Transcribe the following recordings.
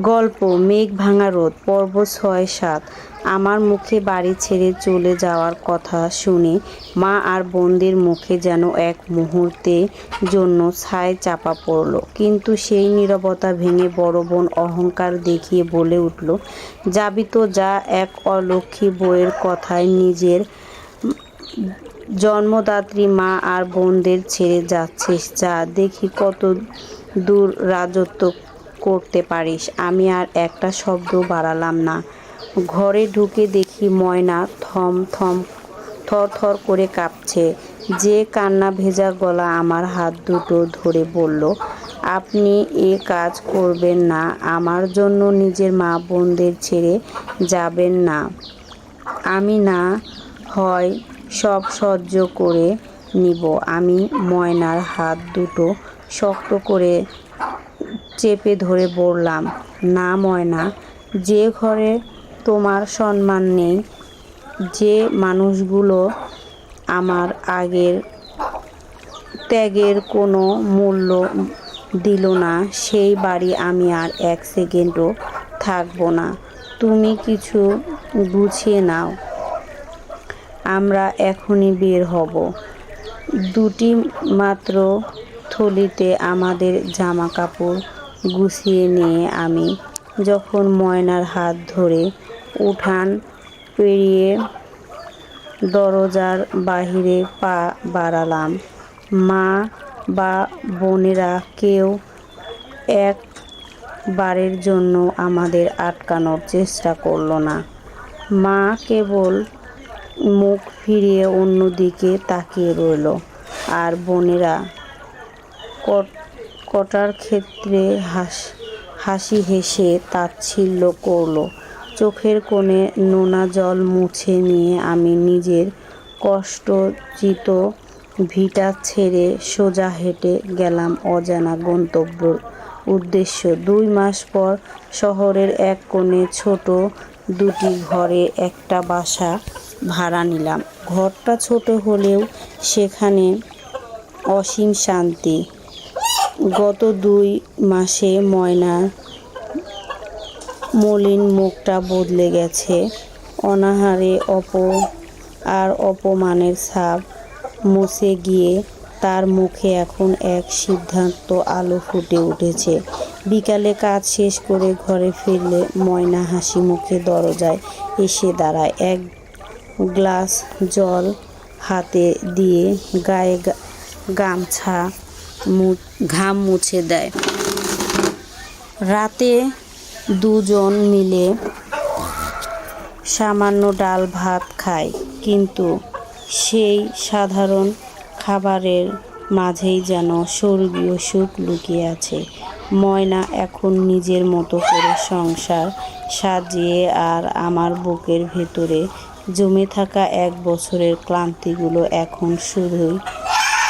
গল্প মেঘ ভাঙা রোদ পর্ব ৬-৭। আমার মুখে বাড়ি ছেড়ে চলে যাওয়ার কথা শুনে মা আর বোনদের মুখে যেন এক মুহূর্তের জন্য ছাই চাপা পড়ল। কিন্তু সেই নীরবতা ভেঙে বড় বোন অহংকার দেখিয়ে বলে উঠল, যাবি তো যা, এক অলক্ষী বউয়ের কথায় নিজের জন্মদাত্রী মা আর বোনদের ছেড়ে যাচ্ছিস, যা দেখি কত দূর রাজত্ব করতে পারিস। আমি আর একটা শব্দ বাড়ালাম না। ঘরে ঢুকে দেখি ময়না থর করে কাঁপছে। যে কান্না ভেজা গলা আমার হাত দুটো ধরে বলল, আপনি এ কাজ করবেন না, আমার জন্য নিজের মা বোনদের ছেড়ে যাবেন না। আমি না হয় সব সহ্য করে নিব। আমি ময়নার হাত দুটো শক্ত করে চেপে ধরে বললাম, না ময়না, যে ঘরে তোমার সম্মান নেই, যে মানুষগুলো আমার ত্যাগের কোনো মূল্য দিল না, সেই বাড়ি আমি আর এক সেকেন্ডও থাকবো না। তুমি কিছু গুছিয়ে নাও, আমরা এখনই বের হব। দুটি মাত্র থলিতে আমাদের জামা কাপড় গুছিয়ে নিয়ে আমি যখন ময়নার হাত ধরে উঠান পেরিয়ে দরজার বাহিরে পা বাড়ালাম, মা বা বোনেরা কেউ একবারের জন্য আমাদের আটকানোর চেষ্টা করল না। মা কেবল মুখ ফিরিয়ে অন্যদিকে তাকিয়ে রইল, আর বোনেরা কটার ক্ষেত্রে হাসি হেসে তাচ্ছিল্য করল। চোখের কোণে নোনা জল মুছে নিয়ে আমি নিজের কষ্টচিত ভিটা ছেড়ে সোজা হেঁটে গেলাম অজানা গন্তব্যের উদ্দেশ্যে। ২ মাস পর শহরের এক কোণে ছোট দুটি ঘরে একটা বাসা ভাড়া নিলাম। ঘরটা ছোট হলেও সেখানে অসীম শান্তি। গত ২ মাসে ময়নার মলিন মুখটা বদলে গেছে। অনাহারে অপমানের ছাপ মুছে গিয়ে তার মুখে এখন এক সিদ্ধান্ত আলো ফুটে উঠেছে। বিকালে কাজ শেষ করে ঘরে ফিরলে ময়না হাসি মুখে দরজায় এসে দাঁড়ায়, এক গ্লাস জল হাতে দিয়ে গায়ে ঘাম মুছে দেয়। রাতে দুজন মিলে সামান্য ডাল ভাত খায়, কিন্তু সেই সাধারণ খাবারের মাঝেই যেন স্বর্গীয় সুখ লুকিয়ে আছে। ময়না এখন নিজের মতো করে সংসার সাজিয়ে, আর আমার বুকের ভেতরে জমে থাকা ১ বছরের ক্লান্তিগুলো এখন শুধুই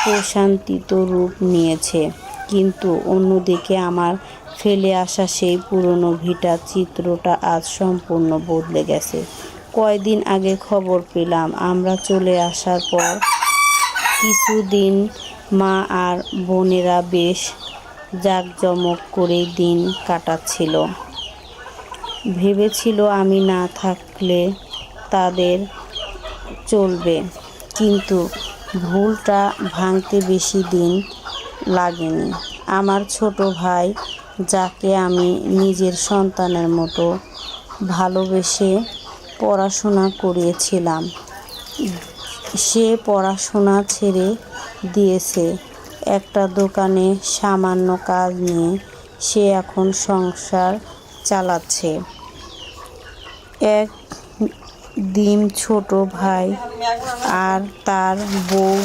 প্রশান্তিত রূপ নিয়েছে। কিন্তু অন্যদিকে আমার ফেলে আসা সেই পুরনো ভিটার চিত্রটা আজ সম্পূর্ণ বদলে গেছে। কয়দিন আগে খবর পেলাম, আমরা চলে আসার পর কিছুদিন মা আর বোনেরা বেশ জাঁকজমক করে দিন কাটাচ্ছিল। ভেবেছিল আমি না থাকলে তাদের চলবে, কিন্তু ভুলটা ভাঙতে বেশি দিন লাগেনি। আমার ছোট ভাই, যাকে আমি নিজের সন্তানের মতো ভালোবেসে পড়াশোনা করিয়েছিলাম, সে পড়াশোনা ছেড়ে দিয়েছে। একটা দোকানে সামান্য কাজ নিয়ে সে এখন সংসার চালাচ্ছে। একদিন ছোট ভাই আর তার বউ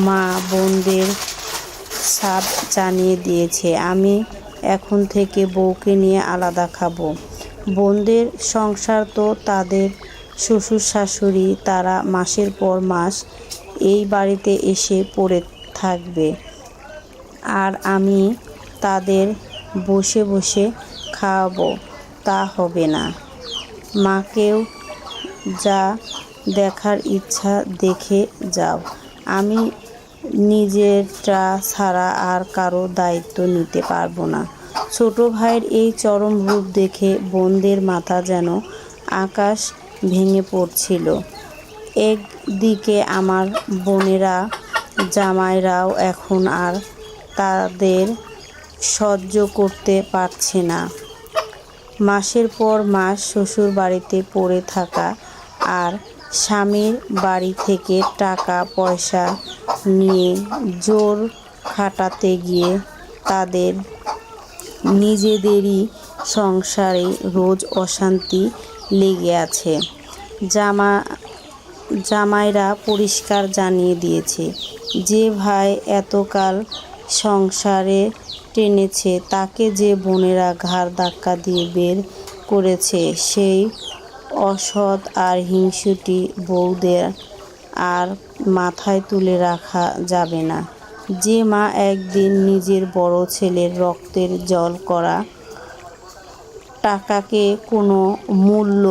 মা বোনদের সাপ জানিয়ে দিয়েছে, আমি এখন থেকে বউকে নিয়ে আলাদা খাবো। বোনদের সংসার তো তাদের শ্বশুর শাশুড়ি, তারা মাসের পর মাস এই বাড়িতে এসে পড়ে থাকবে, আর আমি তাদের বসে বসে খাওয়াবো, তা হবে না। মাকেও যা দেখার ইচ্ছা দেখে যাও, আমি নিজেরটা ছাড়া আর কারো দায়িত্ব নিতে পারবো না। ছোট ভাইয়ের এই চরম রূপ দেখে বোনদের মাথা যেন আকাশ ভেঙে পড়ছিল। একদিকে আমার বোনেরা জামাইরাও এখন আর তাদের সহ্য করতে পারছে না। মাসের পর মাস শ্বশুর বাড়িতে পড়ে থাকা আর স্বামীর বাড়ি থেকে টাকা পয়সা নিয়ে জোর খাটাতে গিয়ে তাদের নিজেদেরই সংসারে রোজ অশান্তি লেগে আছে। জামাইরা পরিষ্কার জানিয়ে দিয়েছে, যে ভাই এতকাল সংসারে টেনেছে তাকে যে বোনেরা ঘাড় ধাক্কা দিয়ে বের করেছে, সেই অসৎ আর হিংসুটি বউদের আর মাথায় তুলে রাখা যাবে না। যে মা একদিন নিজের বড় ছেলের রক্তের জল করা টাকাকে কোনো মূল্য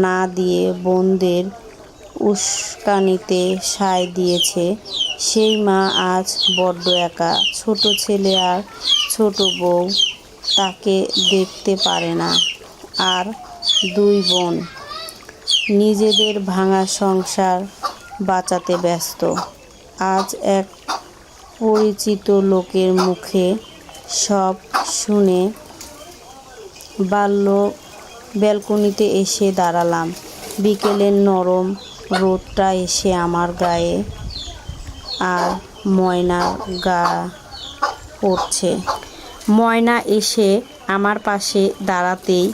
না দিয়ে বোনদের উস্কানিতে সায় দিয়েছে, সেই মা আজ বড্ড একা। ছোট ছেলে আর ছোট বউ তাকে দেখতে পারে না। আর দুই বোন নিজেদের ভাঙা সংসার বাঁচাতে ব্যস্ত। আজ এক পরিচিত লোকের মুখে সব শুনে ব্যালকনিতে এসে দাঁড়ালাম। বিকেলের নরম রোদটা এসে আমার গায়ে আর ময়নার গা পড়ছে। ময়না এসে আমার পাশে দাঁড়াতেই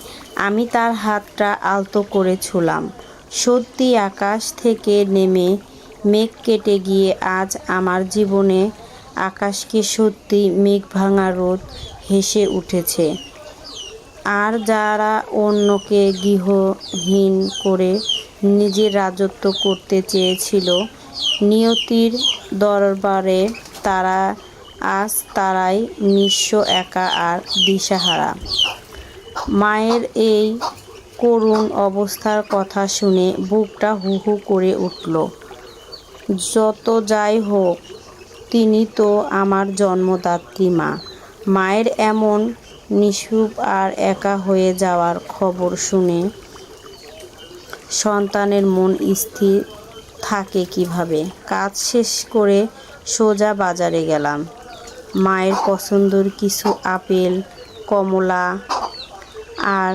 আমি তার হাতটা আলতো করে ছুঁলাম। সত্যি আকাশ থেকে নেমে মেঘ কেটে গিয়ে আজ আমার জীবনে আকাশকে সত্যি মেঘ ভাঙা রোদ হেসে উঠেছে। আর যারা অন্যকে গৃহহীন করে নিজের রাজত্ব করতে চেয়েছিল নিয়তির দরবারে, তারাই নিঃস্ব, একা আর দিশাহারা। মায়ের এই করুণ অবস্থার কথা শুনে বুকটা হু হু করে উঠল। যত যাই হোক, তিনি তো আমার জন্মদাত্রী মা। মায়ের এমন নিঃসুপ আর একা হয়ে যাওয়ার খবর শুনে সন্তানের মন স্থির থাকে কিভাবে? কাজ শেষ করে সোজা বাজারে গেলাম। মায়ের পছন্দের কিছু আপেল, কমলা আর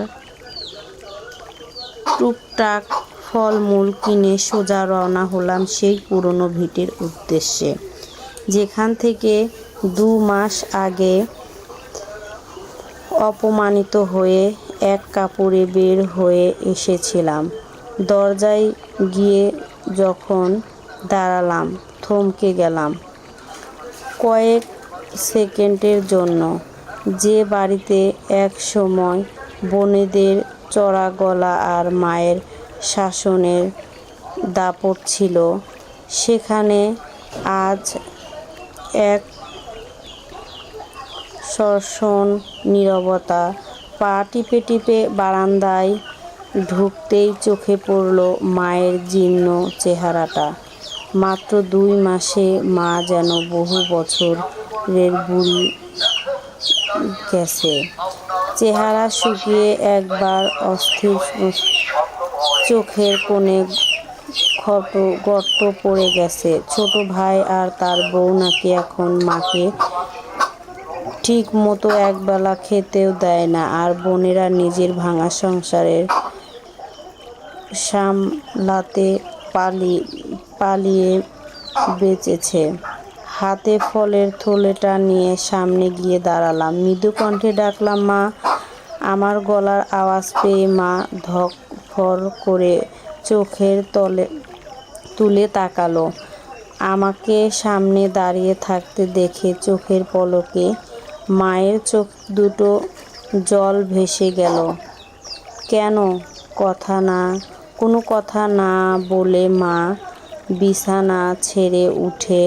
টুকটাক ফলমূল কিনে সোজা রওনা হলাম সেই পুরনো ভিটের উদ্দেশ্যে, যেখান থেকে 2 মাস আগে অপমানিত হয়ে এক কাপড়ে বের হয়ে এসেছিলাম। দরজায় গিয়ে যখন দাঁড়ালাম, থমকে গেলাম কয়েক সেকেন্ডের জন্য। যে বাড়িতে এক সময় বোনেদের চড়া গলা আর মায়ের শাসনের দাপট ছিল, সেখানে আজ এক সরসন নীরবতা। পা টিপে টিপে বারান্দায় ঢুকতেই চোখে পড়ল মায়ের জীর্ণ চেহারাটা। মাত্র 2 মাসে মা যেন বহু বছরের বুড়ি গেছে। চেহারা শুকিয়ে একবার অস্থির, চোখের কোণে গর্ত পড়ে গেছে। ছোট ভাই আর তার বউ নাকি এখন মাকে ঠিক মতো একবেলা খেতেও দেয় না। আর বোনেরা নিজের ভাঙা সংসারের সামলাতে পালিয়ে বেঁচেছে। হাতে ফলের থলেটা নিয়ে সামনে গিয়ে দাঁড়ালাম। মৃদু কণ্ঠে ডাকলাম, মা। আমার গলার আওয়াজ পেয়ে মা ধকফর করে চোখের তুলে তাকালো। আমাকে সামনে দাঁড়িয়ে থাকতে দেখে চোখের পলকে মায়ের চোখ দুটো জল ভেসে গেল। কোনো কথা না বলে মা বিছানা ছেড়ে উঠে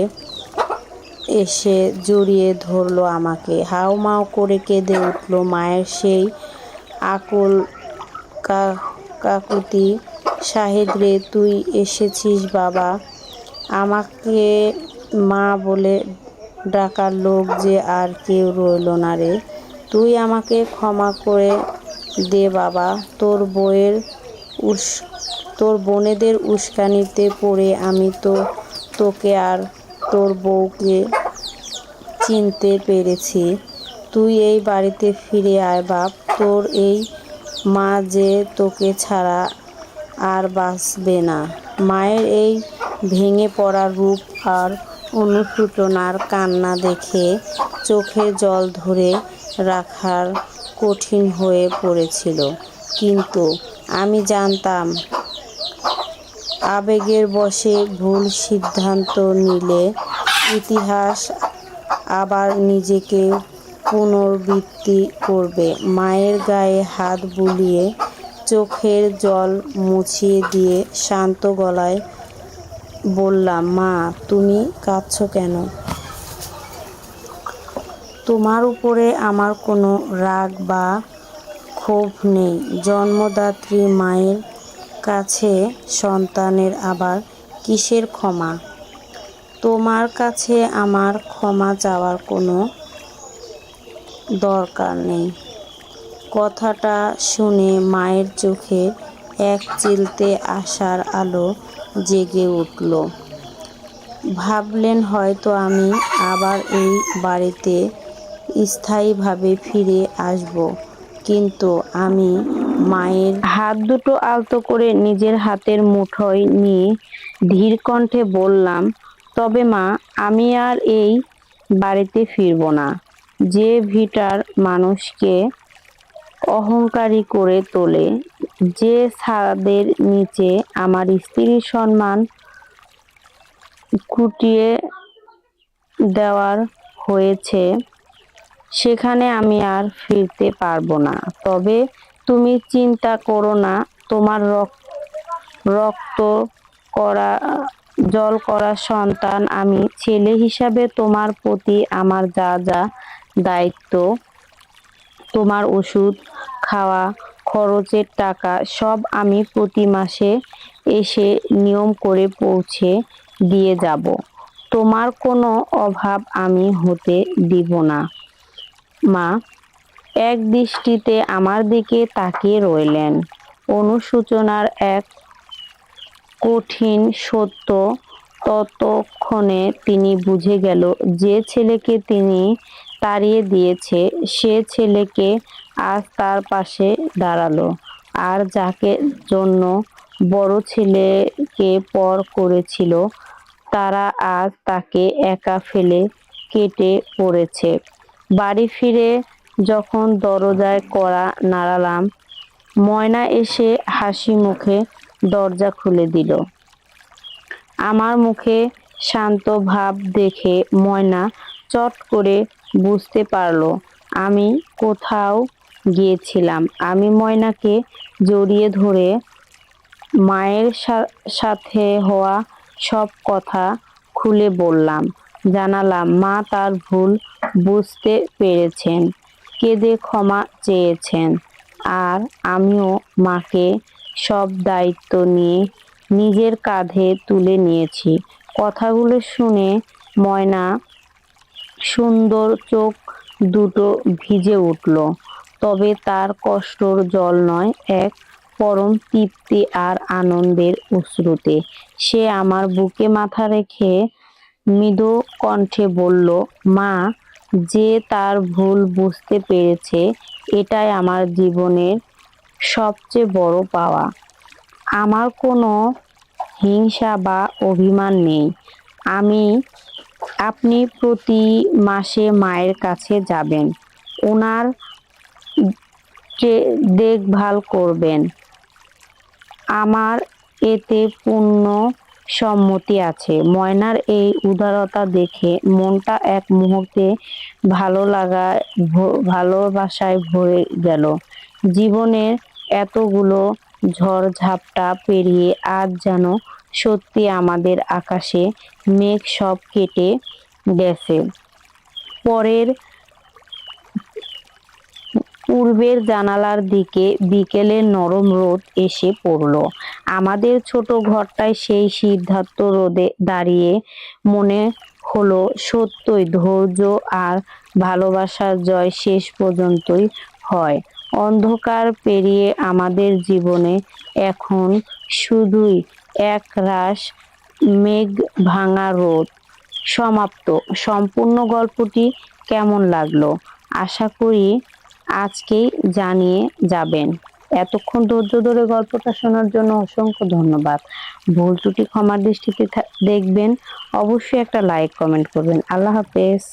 এসে জড়িয়ে ধরল আমাকে। হাউমাউ করে কেঁদে উঠল। মায়ের সেই আকুল কাকুতি, শাহেদ রে, তুই এসেছিস বাবা। আমাকে মা বলে ডাকার লোক যে আর কেউ রইল না রে। তুই আমাকে ক্ষমা করে দে বাবা। তোর বোনেদের উস্কানিতে পড়ে আমি তো তোকে আর তোর বউকে চিনতে পেরেছি। তুই এই বাড়িতে ফিরে আয় বাপ। তোর এই মা যে তোকে ছাড়া আর বাঁচবে না। মায়ের এই ভেঙে পড়া রূপ আর অনুশোচনার কান্না দেখে চোখে জল ধরে রাখার কঠিন হয়ে পড়েছিল। কিন্তু আমি জানতাম আবেগের বশে ভুল সিদ্ধান্ত নিলে ইতিহাস আবার নিজেকে পুনরাবৃত্তি করবে। মায়ের গায়ে হাত বুলিয়ে চোখের জল মুছিয়ে দিয়ে শান্ত গলায় বললাম, মা তুমি কাঁদছো কেন? তোমার উপরে আমার কোনো রাগ বা ক্ষোভ নেই। জন্মদাত্রী মায়ের কাছে সন্তানের আবার কিসের ক্ষমা? তোমার কাছে আমার ক্ষমা চাওয়ার কোনো দরকার নেই। কথাটা শুনে মায়ের চোখে এক চিলতে আশার আলো জেগে উঠল। ভাবলেন হয়তো আমি আবার এই বাড়িতে স্থায়ীভাবে ফিরে আসব। কিন্তু আমি মায়ের হাত দুটো আলতো করে নিজের হাতের মুঠোয় নিয়ে ধীর কণ্ঠে বললাম, তবে মা আমি আর এই বাড়িতে ফিরব না। যে ভিটার মানুষকে অহংকারী করে তোলে, যে ছাদের নিচে আমার স্ত্রীর সম্মান খুঁটিয়ে দেওয়ার হয়েছে, সেখানে আমি আর ফিরতে পারবো না। তবে তুমি চিন্তা করো না, তোমার রক্ত করা জল করা সন্তান আমি। ছেলে হিসাবে তোমার প্রতি আমার যা যা দায়িত্ব, তোমার ওষুধ খাওয়া খরচের টাকা সব আমি প্রতি মাসে এসে নিয়ম করে পৌঁছে দিয়ে যাব। তোমার কোনো অভাব আমি হতে দিব না। মা এক দৃষ্টিতে আমার দিকে তাকিয়ে রইলেন। অনুশোচনার এক কঠিন সত্য ততক্ষণে তিনি বুঝে গেল, যে ছেলেকে তিনি তাড়িয়ে দিয়েছে সে ছেলেকে আজ তার পাশে দাঁড়ালো। আর যাকে জন্য বড় ছেলেকে পর করেছিল তারা আজ তাকে একা ফেলে কেটে পড়েছে। বাড়ি ফিরে যখন দরজায় কড়া নাড়ালাম, ময়না এসে হাসি মুখে দরজা খুলে দিল। আমার মুখে শান্ত ভাব দেখে ময়না চট করে বুঝতে পারল আমি কোথাও গিয়েছিলাম। আমি ময়নাকে জড়িয়ে ধরে মায়ের সাথে হওয়া সব কথা খুলে বললাম, জানালাম মা তার ভুল বুঝতে পেরেছেন, কেঁদে ক্ষমা চেয়েছেন। আর আমিও মাকে সব দায়িত্ব নিয়ে নিজের কাঁধে তুলে নিয়েছি। কথাগুলো শুনে ময়না সুন্দর চোখ দুটো ভিজে উঠল। তবে তার কষ্টর জল নয়, এক পরম তৃপ্তি আর আনন্দের অশ্রুতে। সে আমার বুকে মাথা রেখে মৃদু কণ্ঠে বলল, মা যে তার ভুল বুঝতে পেরেছে এটাই আমার জীবনের সবচেয়ে বড় পাওয়া। আমার কোনো হিংসা বা অভিমান নেই। আপনি প্রতি মাসে মায়ের কাছে যাবেন, ওনার দেখভাল করবেন। আমার এতে পূর্ণ সম্মতি আছে। ময়নার এই উদারতা দেখে মনটা এক মুহূর্তে ভালোবাসায় ভরে গেল। জীবনের এতগুলো ঝড়-ঝাপটা পেরিয়ে আজ যেন সত্যি আমাদের আকাশে মেঘ সব কেটে গেছে। পূর্বের জানালার দিকে বিকেলের নরম রোদ এসে পড়ল। আমাদের ছোট ঘরটায় সেই সিদ্ধার্থ রোদে দাঁড়িয়ে মনে হলো সত্যই ধৈর্য আর ভালোবাসার জয় শেষ পর্যন্তই হয়। অন্ধকার পেরিয়ে আমাদের জীবনে এখন শুধুই একরাশ মেঘ ভাঙা রোদ। সমাপ্ত। সম্পূর্ণ গল্পটি কেমন লাগলো আশা করি আজকেই জানিয়ে যাবেন। এতক্ষণ ধৈর্য ধরে গল্পটা শোনার জন্য অসংখ্য ধন্যবাদ। ভুল ত্রুটি ক্ষমার দৃষ্টিতে দেখবেন। অবশ্যই একটা লাইক কমেন্ট করবেন। আল্লাহ হাফেজ।